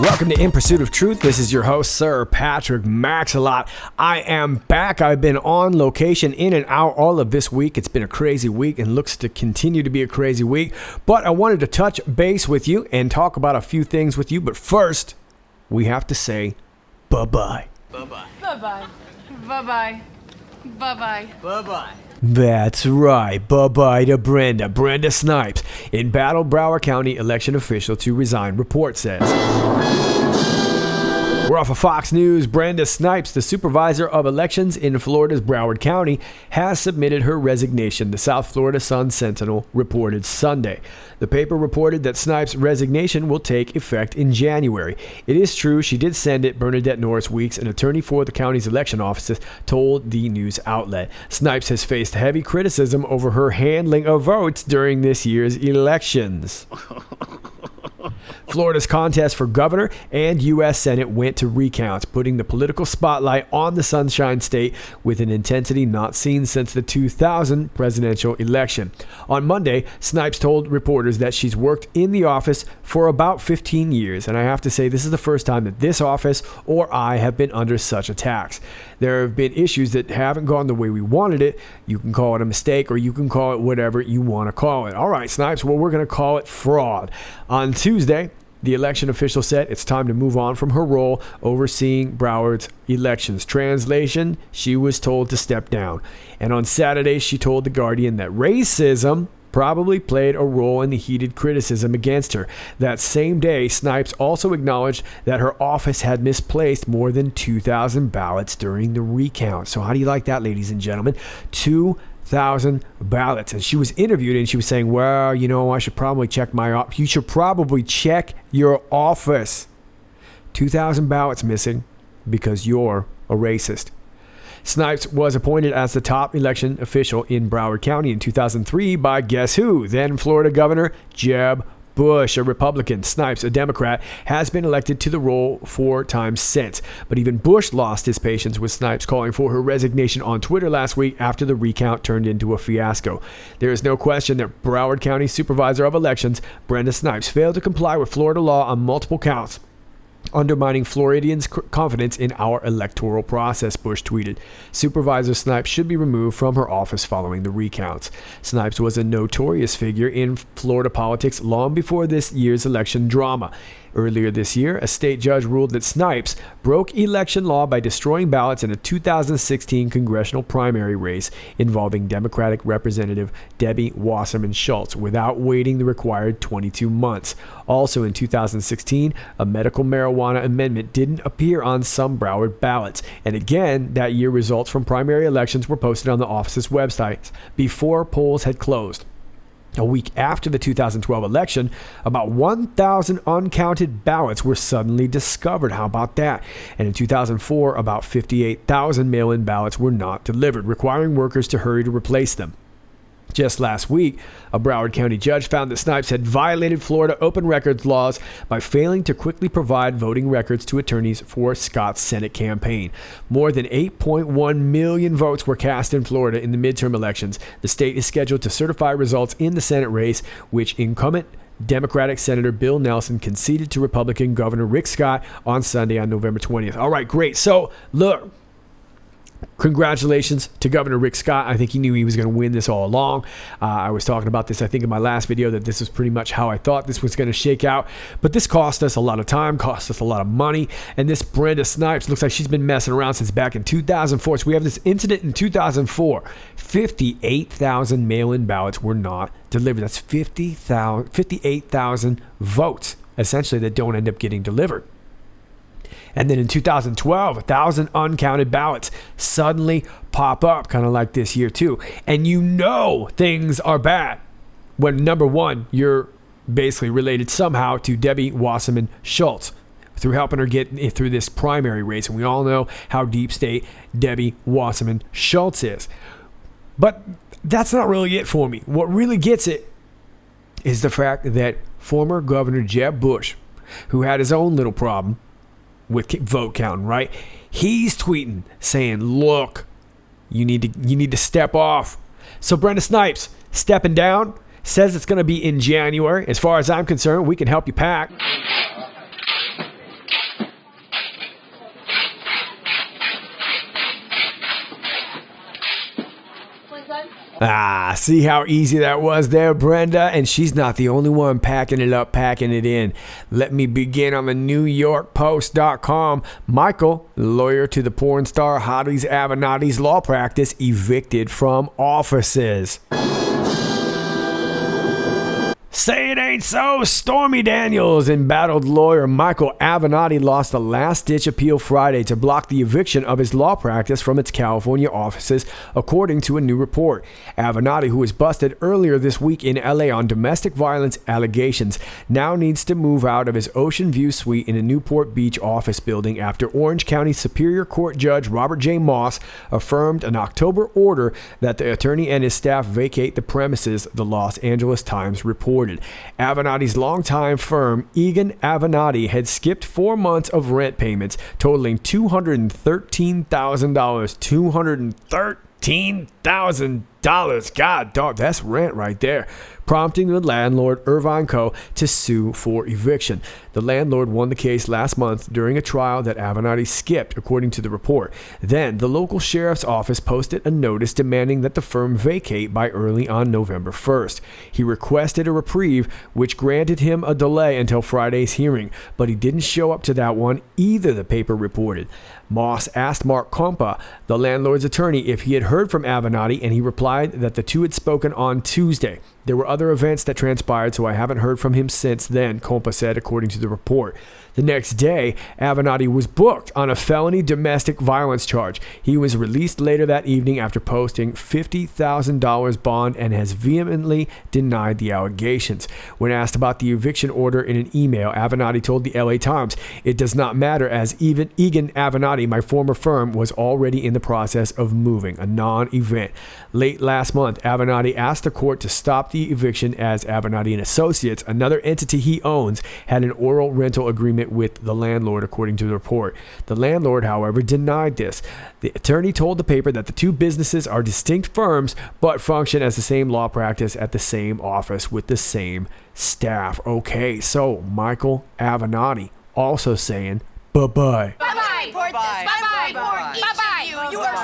Welcome to In Pursuit of Truth. This is your host, Sir Patrick Maxalot. I am back. I've been on location in and out all of this week. It's been a crazy week and looks to continue to be a crazy week. But I wanted to touch base with you and talk about a few things with you. But first, we have to say bye-bye. Bye-bye. Bye-bye. Bye-bye. Bye-bye. Bye-bye. That's right. Bye-bye to Brenda Snipes, in battle Broward County election official to resign, report says. We're off of Fox News. Brenda Snipes, the supervisor of elections in Florida's Broward County, has submitted her resignation, the South Florida Sun-Sentinel reported Sunday. The paper reported that Snipes' resignation will take effect in January. It is true she did send it, Bernadette Norris Weeks, an attorney for the county's election offices, told the news outlet. Snipes has faced heavy criticism over her handling of votes during this year's elections. Florida's contest for governor and U.S. Senate went to recounts, putting the political spotlight on the Sunshine State with an intensity not seen since the 2000 presidential election. On Monday, Snipes told reporters that she's worked in the office for about 15 years, and I have to say this is the first time that this office or I have been under such attacks. There have been issues that haven't gone the way we wanted it. You can call it a mistake or you can call it whatever you want to call it. All right, Snipes, well, we're going to call it fraud. On Tuesday, the election official said it's time to move on from her role overseeing Broward's elections. Translation, she was told to step down. And on Saturday, she told The Guardian that racism probably played a role in the heated criticism against her. That same day, Snipes also acknowledged that her office had misplaced more than 2,000 ballots during the recount. So how do you like that, ladies and gentlemen? 2,000 ballots. And she was interviewed and she was saying, well, you know, I should probably check you should probably check your office. 2,000 ballots missing because you're a racist. Snipes was appointed as the top election official in Broward County in 2003 by guess who? Then Florida Governor Jeb Bush, a Republican. Snipes, a Democrat, has been elected to the role 4 times since. But even Bush lost his patience with Snipes, calling for her resignation on Twitter last week after the recount turned into a fiasco. There is no question that Broward County Supervisor of Elections, Brenda Snipes, failed to comply with Florida law on multiple counts, undermining Floridians' confidence in our electoral process, Bush tweeted. Supervisor Snipes should be removed from her office following the recounts. Snipes was a notorious figure in Florida politics long before this year's election drama. Earlier this year, a state judge ruled that Snipes broke election law by destroying ballots in a 2016 congressional primary race involving Democratic Representative Debbie Wasserman Schultz without waiting the required 22 months. Also in 2016, a medical marijuana amendment didn't appear on some Broward ballots. And again, that year results from primary elections were posted on the office's website before polls had closed. A week after the 2012 election, about 1,000 uncounted ballots were suddenly discovered. How about that? And in 2004, about 58,000 mail-in ballots were not delivered, requiring workers to hurry to replace them. Just last week, a Broward County judge found that Snipes had violated Florida open records laws by failing to quickly provide voting records to attorneys for Scott's Senate campaign. More than 8.1 million votes were cast in Florida in the midterm elections. The state is scheduled to certify results in the Senate race, which incumbent Democratic Senator Bill Nelson conceded to Republican Governor Rick Scott on Sunday on November 20th. All right, great. So, look. Congratulations to Governor Rick Scott. I think he knew he was going to win this all along. I was talking about this, I think, in my last video, that this was pretty much how I thought this was going to shake out. But this cost us a lot of time, cost us a lot of money. And this Brenda Snipes looks like she's been messing around since back in 2004. So we have this incident in 2004. 58,000 mail-in ballots were not delivered. That's 58,000 votes, essentially, that don't end up getting delivered. And then in 2012, 1,000 uncounted ballots suddenly pop up, kind of like this year too. And you know things are bad when, number one, you're basically related somehow to Debbie Wasserman Schultz through helping her get through this primary race. And we all know how deep state Debbie Wasserman Schultz is. But that's not really it for me. What really gets it is the fact that former Governor Jeb Bush, who had his own little problem with vote counting, right? He's tweeting saying, look, you need to step off. So Brenda Snipes stepping down, says it's going to be in January. As far as I'm concerned, we can help you pack. Ah, see how easy that was there, Brenda? And she's not the only one packing it up, packing it in. Let me begin on the NewYorkPost.com. Michael, lawyer to the porn star Hotties Avenatti's law practice, evicted from offices. Say it ain't so. Stormy Daniels, embattled lawyer Michael Avenatti, lost a last-ditch appeal Friday to block the eviction of his law practice from its California offices, according to a new report. Avenatti, who was busted earlier this week in LA on domestic violence allegations, now needs to move out of his Ocean View suite in a Newport Beach office building after Orange County Superior Court Judge Robert J. Moss affirmed an October order that the attorney and his staff vacate the premises, the Los Angeles Times reported. Avenatti's longtime firm, Egan Avenatti, had skipped 4 months of rent payments, totaling $213,000. $213,000. God dog, that's rent right there. Prompting the landlord, Irvine Co., to sue for eviction. The landlord won the case last month during a trial that Avenatti skipped, according to the report. Then, the local sheriff's office posted a notice demanding that the firm vacate by early on November 1st. He requested a reprieve, which granted him a delay until Friday's hearing, but he didn't show up to that one either, the paper reported. Moss asked Mark Compa, the landlord's attorney, if he had heard from Avenatti, and he replied that the two had spoken on Tuesday. There were other events that transpired, so I haven't heard from him since then, Compa said, according to the report. The next day, Avenatti was booked on a felony domestic violence charge. He was released later that evening after posting $50,000 bond and has vehemently denied the allegations. When asked about the eviction order in an email, Avenatti told the LA Times, "It does not matter, as even Egan Avenatti, my former firm, was already in the process of moving," a non-event. Late last month, Avenatti asked the court to stop the eviction as Avenatti and Associates, another entity he owns, had an oral rental agreement with the landlord, according to the report. The landlord, however, denied this. The attorney told the paper that the two businesses are distinct firms but function as the same law practice at the same office with the same staff. Okay, so Michael Avenatti also saying bye-bye. Bye-bye. Bye-bye. Bye-bye. Bye-bye. You are so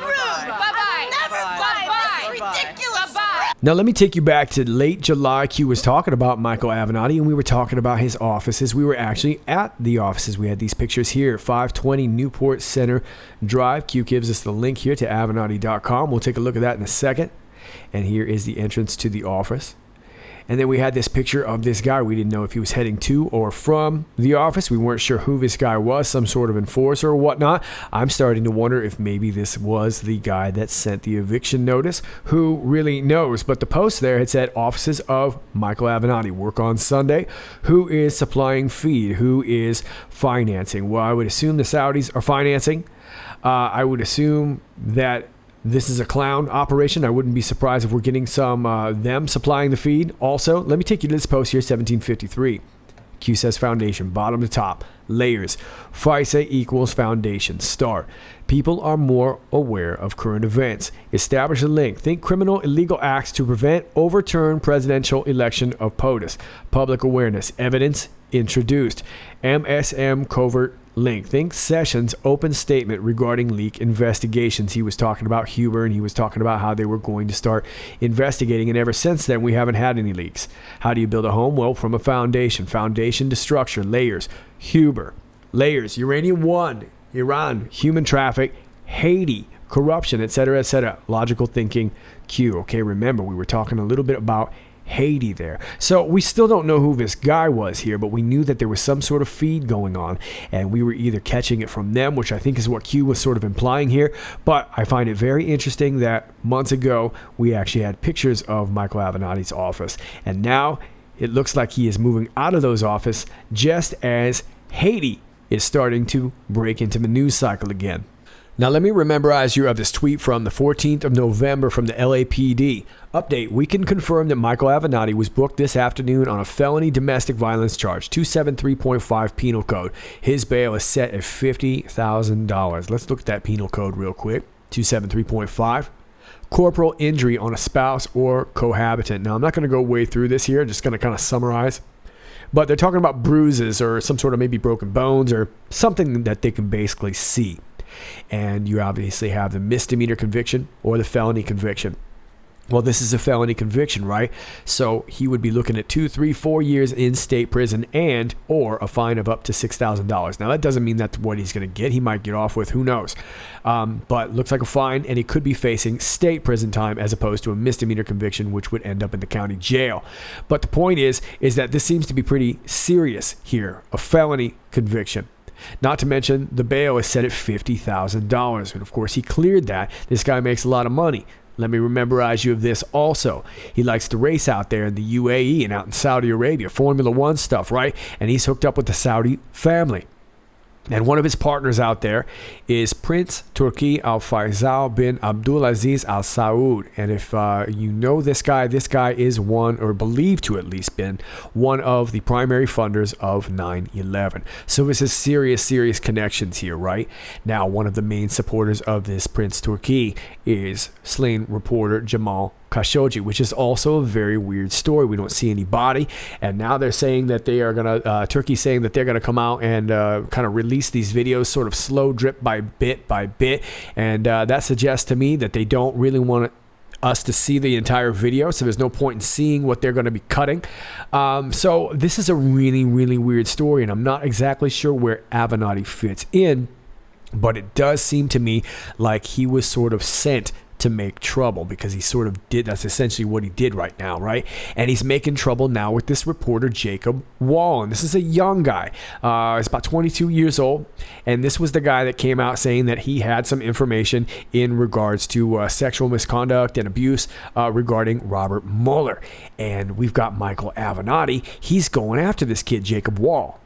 rude. Bye-bye. Never bye-bye. Ridiculous. Bye-bye. Now, let me take you back to late July. Q was talking about Michael Avenatti, and we were talking about his offices. We were actually at the offices. We had these pictures here, 520 Newport Center Drive. Q gives us the link here to Avenatti.com. We'll take a look at that in a second. And here is the entrance to the office. And then we had this picture of this guy. We didn't know if he was heading to or from the office. We weren't sure who this guy was, some sort of enforcer or whatnot. I'm starting to wonder if maybe this was the guy that sent the eviction notice. Who really knows? But the post there had said, offices of Michael Avenatti, work on Sunday. Who is supplying feed? Who is financing? Well, I would assume the Saudis are financing. I would assume that this is a clown operation. I wouldn't be surprised if we're getting some them supplying the feed. Also, let me take you to this post here, 1753. Q says foundation, bottom to top, layers. FISA equals foundation, start. People are more aware of current events. Establish a link. Think criminal illegal acts to prevent overturn presidential election of POTUS. Public awareness. Evidence introduced. MSM covert link. Think Sessions open statement regarding leak investigations. He was talking about Huber, and he was talking about how they were going to start investigating, and ever since then we haven't had any leaks. How do you build a home? Well, from a foundation. Foundation to structure. Layers. Huber. Layers. Uranium 1. Iran. Human traffic. Haiti. Corruption, etc., etc. Logical thinking. Q. Okay, remember we were talking a little bit about Haiti there. So we still don't know who this guy was here, but we knew that there was some sort of feed going on, and we were either catching it from them, which I think is what Q was sort of implying here. But I find it very interesting that months ago we actually had pictures of Michael Avenatti's office, and now it looks like he is moving out of those offices just as Haiti is starting to break into the news cycle again. Now, let me memorize you of this tweet from the 14th of November from the LAPD. Update, we can confirm that Michael Avenatti was booked this afternoon on a felony domestic violence charge, 273.5 penal code. His bail is set at $50,000. Let's look at that penal code real quick. 273.5. Corporal injury on a spouse or cohabitant. Now, I'm not going to go way through this here. I'm just going to kind of summarize. But they're talking about bruises or some sort of maybe broken bones or something that they can basically see. And you obviously have the misdemeanor conviction or the felony conviction. Well, this is a felony conviction, right? So he would be looking at 2, 3, 4 years in state prison and or a fine of up to $6,000. Now, that doesn't mean that's what he's going to get. He might get off with, who knows? But looks like a fine, and he could be facing state prison time as opposed to a misdemeanor conviction, which would end up in the county jail. But the point is that this seems to be pretty serious here, a felony conviction. Not to mention, the bail is set at $50,000. And of course, he cleared that. This guy makes a lot of money. Let me rememberize you of this also. He likes to race out there in the UAE and out in Saudi Arabia, Formula One stuff, right? And he's hooked up with the Saudi family. And one of his partners out there is Prince Turki Al Faisal bin Abdulaziz Al Saud. And if you know this guy is one, or believed to at least been, one of the primary funders of 9/11. So this is serious connections here, right? Now, one of the main supporters of this Prince Turki is slain reporter Jamal Khashoggi, which is also a very weird story. We don't see any body, and now they're saying that they are gonna Turkey's saying that they're gonna come out and kind of release these videos sort of slow drip by bit, and that suggests to me that they don't really want us to see the entire video, so there's no point in seeing what they're going to be cutting. So this is a really weird story, and I'm not exactly sure where Avenatti fits in, but it does seem to me like he was sort of sent to make trouble, because he sort of did. That's essentially what he did right now, right? And he's making trouble now with this reporter Jacob Wall, and this is a young guy. He's about 22 years old, and this was the guy that came out saying that he had some information in regards to sexual misconduct and abuse regarding Robert Mueller. And we've got Michael Avenatti. He's going after this kid Jacob Wall.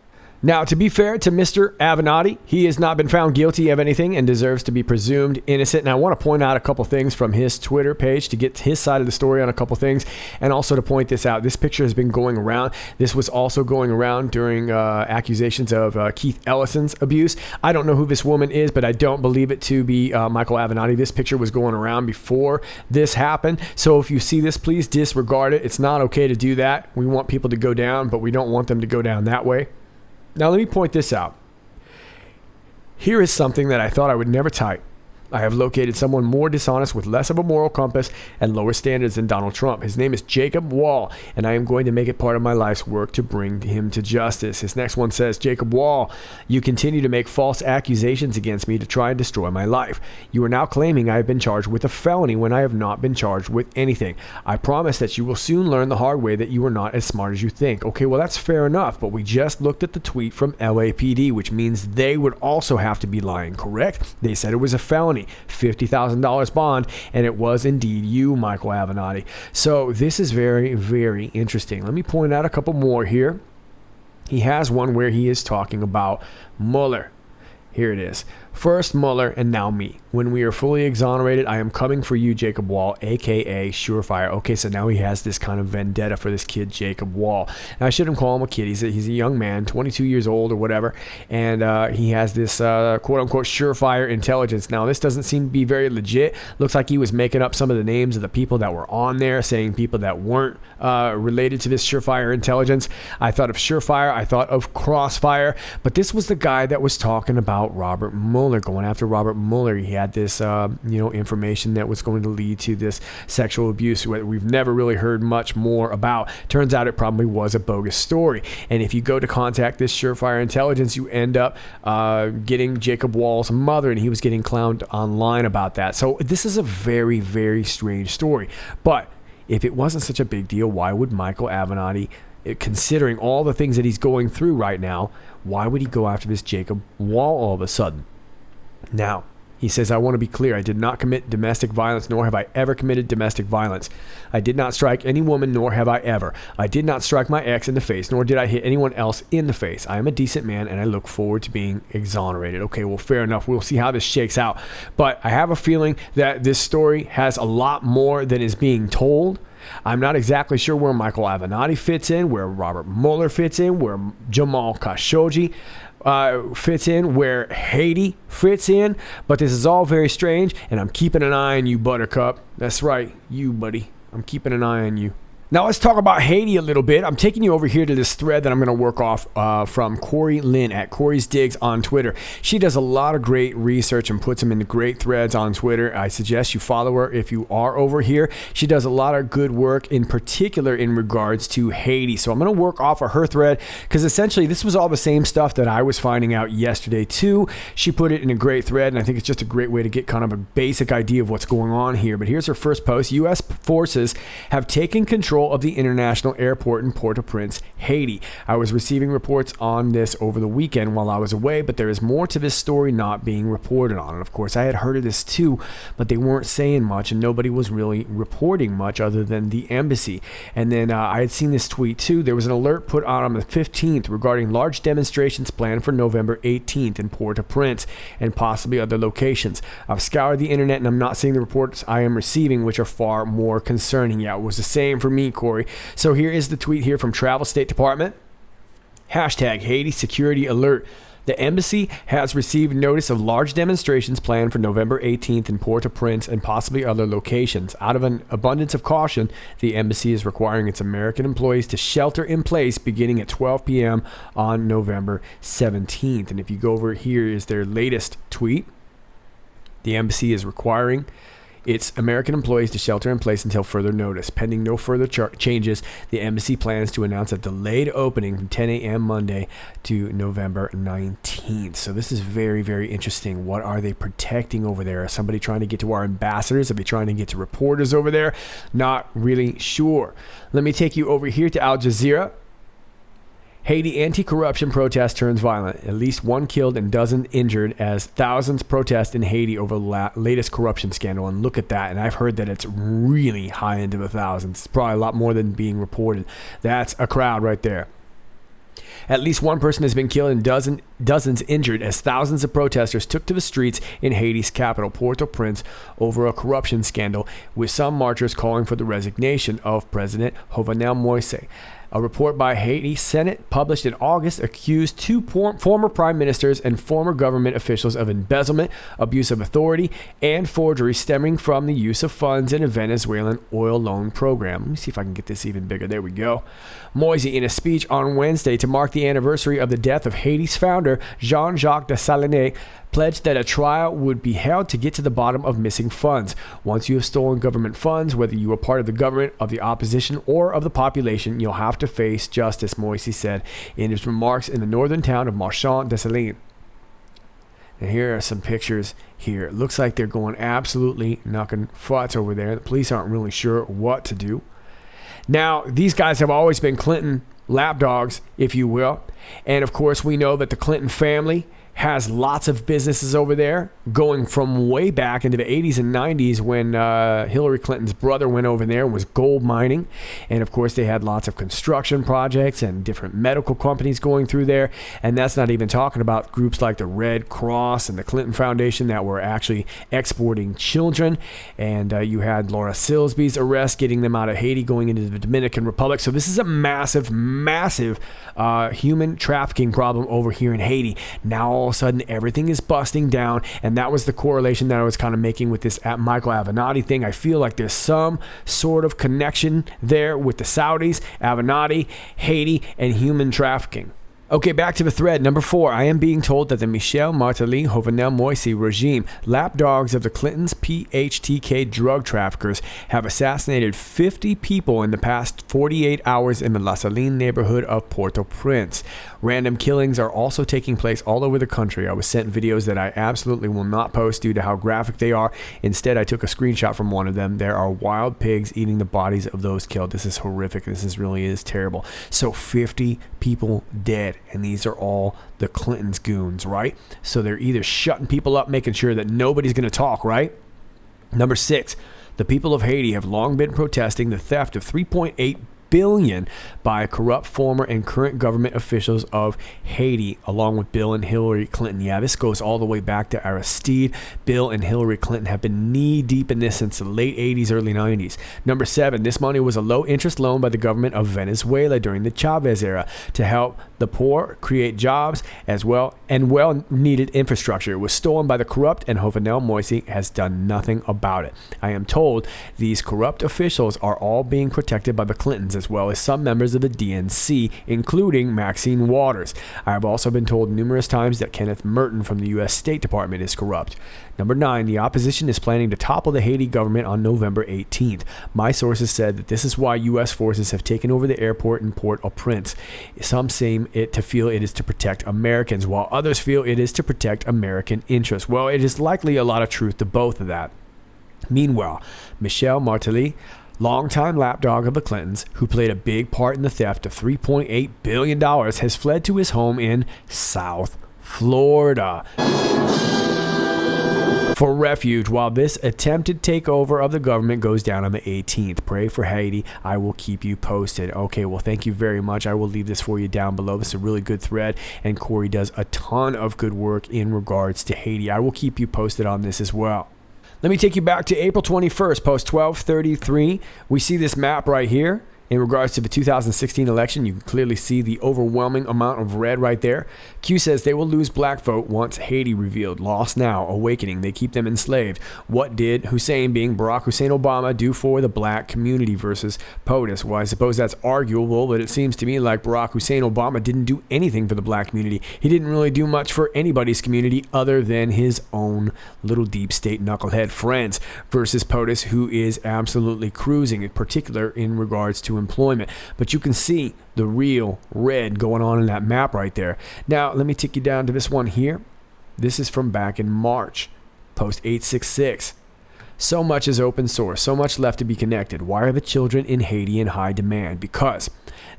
Now, to be fair to Mr. Avenatti, he has not been found guilty of anything and deserves to be presumed innocent. And I want to point out a couple things from his Twitter page to get his side of the story on a couple things, and also to point this out. This picture has been going around. This was also going around during accusations of Keith Ellison's abuse. I don't know who this woman is, but I don't believe it to be Michael Avenatti. This picture was going around before this happened. So if you see this, please disregard it. It's not okay to do that. We want people to go down, but we don't want them to go down that way. Now, let me point this out. Here is something that I thought I would never type. I have located someone more dishonest with less of a moral compass and lower standards than Donald Trump. His name is Jacob Wall, and I am going to make it part of my life's work to bring him to justice. His next one says, Jacob Wall, you continue to make false accusations against me to try and destroy my life. You are now claiming I have been charged with a felony when I have not been charged with anything. I promise that you will soon learn the hard way that you are not as smart as you think. Okay, well, that's fair enough, but we just looked at the tweet from LAPD, which means they would also have to be lying, correct? They said it was a felony. $50,000 bond, and it was indeed you, Michael Avenatti. So this is very interesting. Let me point out a couple more here. He has one where he is talking about Mueller. Here it is. First Mueller and now me. When we are fully exonerated, I am coming for you, Jacob Wall, aka Surefire. Okay, so now he has this kind of vendetta for this kid, Jacob Wall. Now, I shouldn't call him a kid. He's a young man, 22 years old or whatever, and he has this quote-unquote Surefire intelligence. Now, this doesn't seem to be very legit. Looks like he was making up some of the names of the people that were on there, saying people that weren't related to this Surefire intelligence. I thought of Surefire. I thought of Crossfire. But this was the guy that was talking about Robert Mueller, going after Robert Mueller. He had this, information that was going to lead to this sexual abuse that we've never really heard much more about. Turns out it probably was a bogus story. And if you go to contact this Surefire intelligence, you end up getting Jacob Wall's mother, and he was getting clowned online about that. So this is a very strange story. But if it wasn't such a big deal, why would Michael Avenatti, considering all the things that he's going through right now, why would he go after this Jacob Wall all of a sudden? Now, he says, I want to be clear. I did not commit domestic violence, nor have I ever committed domestic violence. I did not strike any woman, nor have I ever. I did not strike my ex in the face, nor did I hit anyone else in the face. I am a decent man, and I look forward to being exonerated. Okay, well, fair enough. We'll see how this shakes out. But I have a feeling that this story has a lot more than is being told. I'm not exactly sure where Michael Avenatti fits in, where Robert Mueller fits in, where Jamal Khashoggi fits in, where Haiti fits in, but this is all very strange, and I'm keeping an eye on you, Buttercup. That's right, you, buddy. I'm keeping an eye on you. Now let's talk about Haiti a little bit. I'm taking you over here to this thread that I'm going to work off from Corey Lynn at Corey's Digs on Twitter. She does a lot of great research and puts them into great threads on Twitter. I suggest you follow her if you are over here. She does a lot of good work, in particular in regards to Haiti. So I'm going to work off of her thread because essentially this was all the same stuff that I was finding out yesterday too. She put it in a great thread, and I think it's just a great way to get kind of a basic idea of what's going on here. But here's her first post. U.S. forces have taken control of the international airport in Port-au-Prince, Haiti. I was receiving reports on this over the weekend while I was away, but there is more to this story not being reported on. And of course, I had heard of this too, but they weren't saying much, and nobody was really reporting much other than the embassy. And then I had seen this tweet too. There was an alert put out on the 15th regarding large demonstrations planned for November 18th in Port-au-Prince and possibly other locations. I've scoured the internet and I'm not seeing the reports I am receiving, which are far more concerning. Yeah, it was the same for me, Corey. So here is the tweet here from Travel State Department. Hashtag Haiti Security Alert. The embassy has received notice of large demonstrations planned for November 18th in Port-au-Prince and possibly other locations. Out of an abundance of caution, the embassy is requiring its American employees to shelter in place beginning at 12 p.m. on November 17th. And if you go over here is their latest tweet. The embassy is requiring its American employees to shelter in place until further notice. Pending no further changes, the embassy plans to announce a delayed opening from 10 a.m. Monday to November 19th. So this is very, very interesting. What are they protecting over there? Is somebody trying to get to our ambassadors? Are they trying to get to reporters over there? Not really sure. Let me take you over here to Al-Jazeera. Haiti anti-corruption protest turns violent. At least one killed and dozens injured as thousands protest in Haiti over the latest corruption scandal. And look at that. And I've heard that it's really high into the thousands. It's probably a lot more than being reported. That's a crowd right there. At least one person has been killed and dozens injured as thousands of protesters took to the streets in Haiti's capital, Port-au-Prince, over a corruption scandal, with some marchers calling for the resignation of President Jovenel Moise. A report by Haiti Senate published in August accused two former prime ministers and former government officials of embezzlement, abuse of authority, and forgery stemming from the use of funds in a Venezuelan oil loan program. Let me see if I can get this even bigger. There we go. Moise, in a speech on Wednesday to mark the anniversary of the death of Haiti's founder, Jean-Jacques Dessalines, pledged that a trial would be held to get to the bottom of missing funds. Once you have stolen government funds, whether you are part of the government, of the opposition, or of the population, you'll have to face justice, Moise said in his remarks in the northern town of Marchand Dessalines. And here are some pictures here. It looks like they're going absolutely knocking futs over there. The police aren't really sure what to do. Now, these guys have always been Clinton lapdogs, if you will. And of course, we know that the Clinton family has lots of businesses over there, going from way back into the 80s and 90s when Hillary Clinton's brother went over there and was gold mining. And of course, they had lots of construction projects and different medical companies going through there. And that's not even talking about groups like the Red Cross and the Clinton Foundation that were actually exporting children. And you had Laura Silsby's arrest, getting them out of Haiti, going into the Dominican Republic. So this is a massive, massive human trafficking problem over here in Haiti. Now, all of a sudden, everything is busting down, and that was the correlation that I was kind of making with this Michael Avenatti thing. I feel like there's some sort of connection there with the Saudis, Avenatti, Haiti, and human trafficking. Okay, back to the thread. Number 4, I am being told that the Michel Martelly Jovenel Moise regime, lapdogs of the Clintons' PHTK drug traffickers, have assassinated 50 people in the past 48 hours in the La Saline neighborhood of Port-au-Prince. Random killings are also taking place all over the country. I was sent videos that I absolutely will not post due to how graphic they are. Instead, I took a screenshot from one of them. There are wild pigs eating the bodies of those killed. This is horrific. This really is terrible. So 50 people dead. And these are all the Clintons' goons, right? So they're either shutting people up, making sure that nobody's going to talk, right? Number 6, the people of Haiti have long been protesting the theft of $3.8 billion by corrupt former and current government officials of Haiti, along with Bill and Hillary Clinton. Yeah, this goes all the way back to Aristide. Bill and Hillary Clinton have been knee-deep in this since the late 80s, early 90s. Number 7, this money was a low-interest loan by the government of Venezuela during the Chavez era to help the poor, create jobs as well, and well-needed infrastructure. It was stolen by the corrupt, and Jovenel Moise has done nothing about it. I am told these corrupt officials are all being protected by the Clintons, as well as some members of the DNC, including Maxine Waters. I have also been told numerous times that Kenneth Merton from the U.S. State Department is corrupt. Number 9, the opposition is planning to topple the Haiti government on November 18th. My sources said that this is why U.S. forces have taken over the airport in Port-au-Prince. Some seem to feel it is to protect Americans, while others feel it is to protect American interests. Well, it is likely a lot of truth to both of that. Meanwhile, Michel Martelly, longtime lapdog of the Clintons, who played a big part in the theft of $3.8 billion, has fled to his home in South Florida for refuge while this attempted takeover of the government goes down on the 18th. Pray for Haiti. I will keep you posted. Okay, well, thank you very much. I will leave this for you down below. This is a really good thread, and Corey does a ton of good work in regards to Haiti. I will keep you posted on this as well. Let me take you back to April 21st, post 1233. We see this map right here. In regards to the 2016 election, you can clearly see the overwhelming amount of red right there. Q says they will lose black vote once Haiti revealed. Lost now, awakening. They keep them enslaved. What did Hussein, being Barack Hussein Obama, do for the black community versus POTUS? Well, I suppose that's arguable, but it seems to me like Barack Hussein Obama didn't do anything for the black community. He didn't really do much for anybody's community other than his own little deep state knucklehead friends versus POTUS, who is absolutely cruising, in particular in regards to employment. But you can see the real red going on in that map right there. Now, let me take you down to this one here. This is from back in March, post 866. So much is open source, so much left to be connected. Why are the children in Haiti in high demand? Because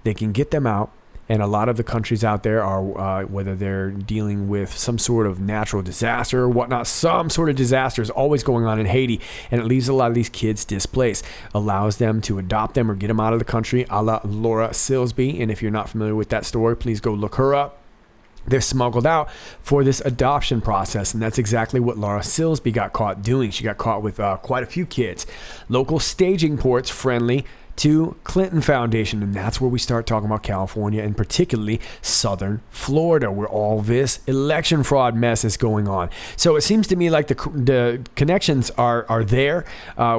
they can get them out. And a lot of the countries out there are, whether they're dealing with some sort of natural disaster or whatnot, some sort of disaster is always going on in Haiti. And it leaves a lot of these kids displaced, allows them to adopt them or get them out of the country, a la Laura Silsby. And if you're not familiar with that story, please go look her up. They're smuggled out for this adoption process, and that's exactly what Laura Silsby got caught doing. She got caught with quite a few kids. Local staging ports friendly to Clinton Foundation, and that's where we start talking about California and particularly Southern Florida, where all this election fraud mess is going on. So it seems to me like the connections are there.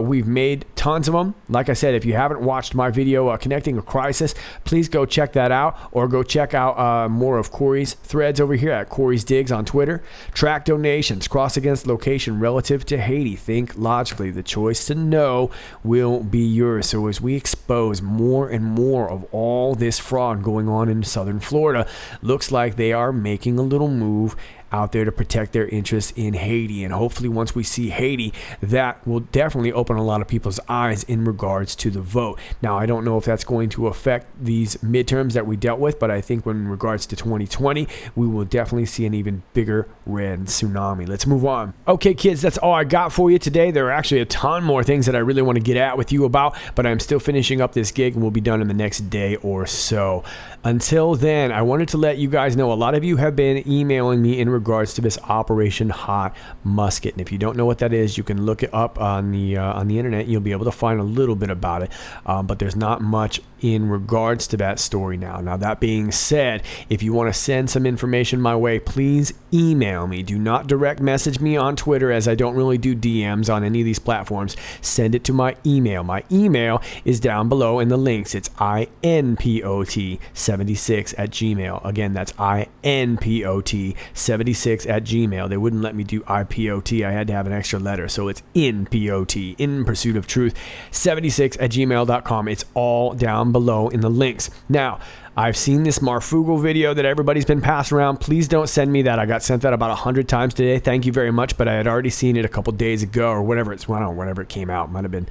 We've made tons of them. Like I said, if you haven't watched my video Connecting a Crisis, please go check that out, or go check out more of Corey's threads over here at Corey's Digs on Twitter. Track donations, cross against location relative to Haiti. Think logically. The choice to know will be yours. So as we expose more and more of all this fraud going on in Southern Florida, looks like they are making a little move out there to protect their interests in Haiti. And hopefully once we see Haiti, that will definitely open a lot of people's eyes in regards to the vote. Now, I don't know if that's going to affect these midterms that we dealt with, but I think when in regards to 2020, we will definitely see an even bigger red tsunami. Let's move on. Okay, kids, that's all I got for you today. There are actually a ton more things that I really want to get at with you about, but I'm still finishing up this gig and we'll be done in the next day or so. Until then, I wanted to let you guys know a lot of you have been emailing me in regards to this Operation Hot Musket, and if you don't know what that is, you can look it up on the internet. You'll be able to find a little bit about it, but there's not much in regards to that story now. Now, that being said, if you want to send some information my way, please email me. Do not direct message me on Twitter, as I don't really do DMs on any of these platforms. Send it to my email. My email is down below in the links. It's INPOT76@gmail. Again, that's INPOT76@gmail. They wouldn't let me do IPOT. I had to have an extra letter, so it's INPOT, in pursuit of truth, 76@gmail.com. It's all down below in the links. Now, I've seen this Marfugal video that everybody's been passing around. Please don't send me that. I got sent that about 100 times today. Thank you very much, but I had already seen it a couple days ago or whatever it's, I don't know, whenever it came out. It might have been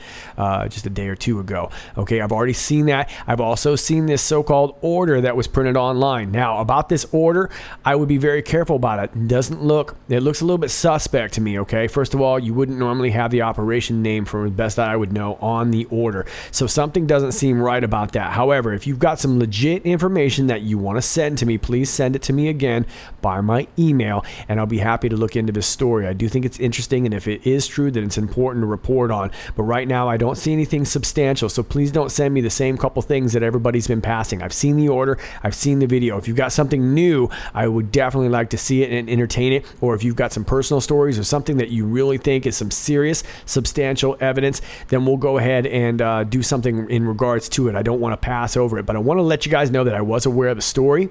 just a day or two ago. Okay, I've already seen that. I've also seen this so-called order that was printed online. Now, about this order, I would be very careful about it. It looks a little bit suspect to me, okay? First of all, you wouldn't normally have the operation name, from the best that I would know, on the order. So something doesn't seem right about that. However, if you've got some legit information that you want to send to me, please send it to me again by my email, and I'll be happy to look into this story. I do think it's interesting, and if it is true, then it's important to report on. But right now, I don't see anything substantial, so please don't send me the same couple things that everybody's been passing. I've seen the order, I've seen the video. If you've got something new, I would definitely like to see it and entertain it. Or if you've got some personal stories or something that you really think is some serious, substantial evidence, then we'll go ahead and do something in regards to it. I don't want to pass over it, but I want to let you guys know that I was aware of the story.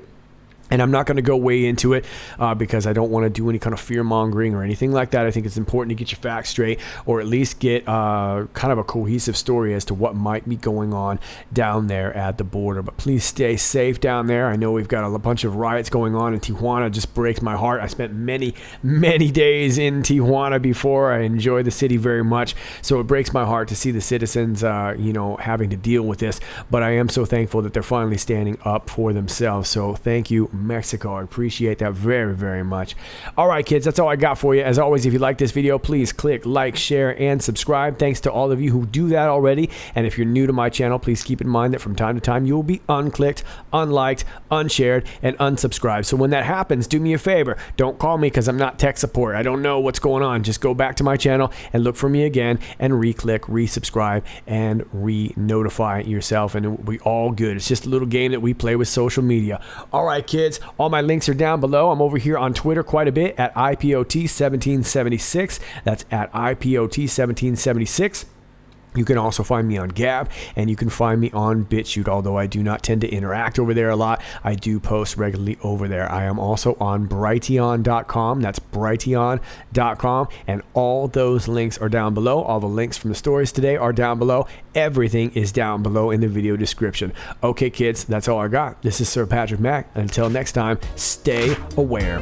And I'm not going to go way into it because I don't want to do any kind of fear-mongering or anything like that. I think it's important to get your facts straight, or at least get kind of a cohesive story as to what might be going on down there at the border. But please stay safe down there. I know we've got a bunch of riots going on in Tijuana. It just breaks my heart. I spent many, many days in Tijuana before. I enjoy the city very much. So it breaks my heart to see the citizens, having to deal with this. But I am so thankful that they're finally standing up for themselves. So thank you, Mexico. I appreciate that very, very much. All right, kids, that's all I got for you. As always, if you like this video, please click like, share, and subscribe. Thanks to all of you who do that already. And if you're new to my channel, please keep in mind that from time to time, you will be unclicked, unliked, unshared, and unsubscribed. So when that happens, do me a favor. Don't call me because I'm not tech support. I don't know what's going on. Just go back to my channel and look for me again and re-click, resubscribe, and re-notify yourself. And it will be all good. It's just a little game that we play with social media. All right, kids. All my links are down below. I'm over here on Twitter quite a bit at IPOT1776. That's at IPOT1776. You can also find me on Gab, and you can find me on BitChute, although I do not tend to interact over there a lot. I do post regularly over there. I am also on Brighteon.com. That's Brighteon.com, and all those links are down below. All the links from the stories today are down below. Everything is down below in the video description. Okay, kids, that's all I got. This is Sir Patrick Mac. Until next time, stay aware.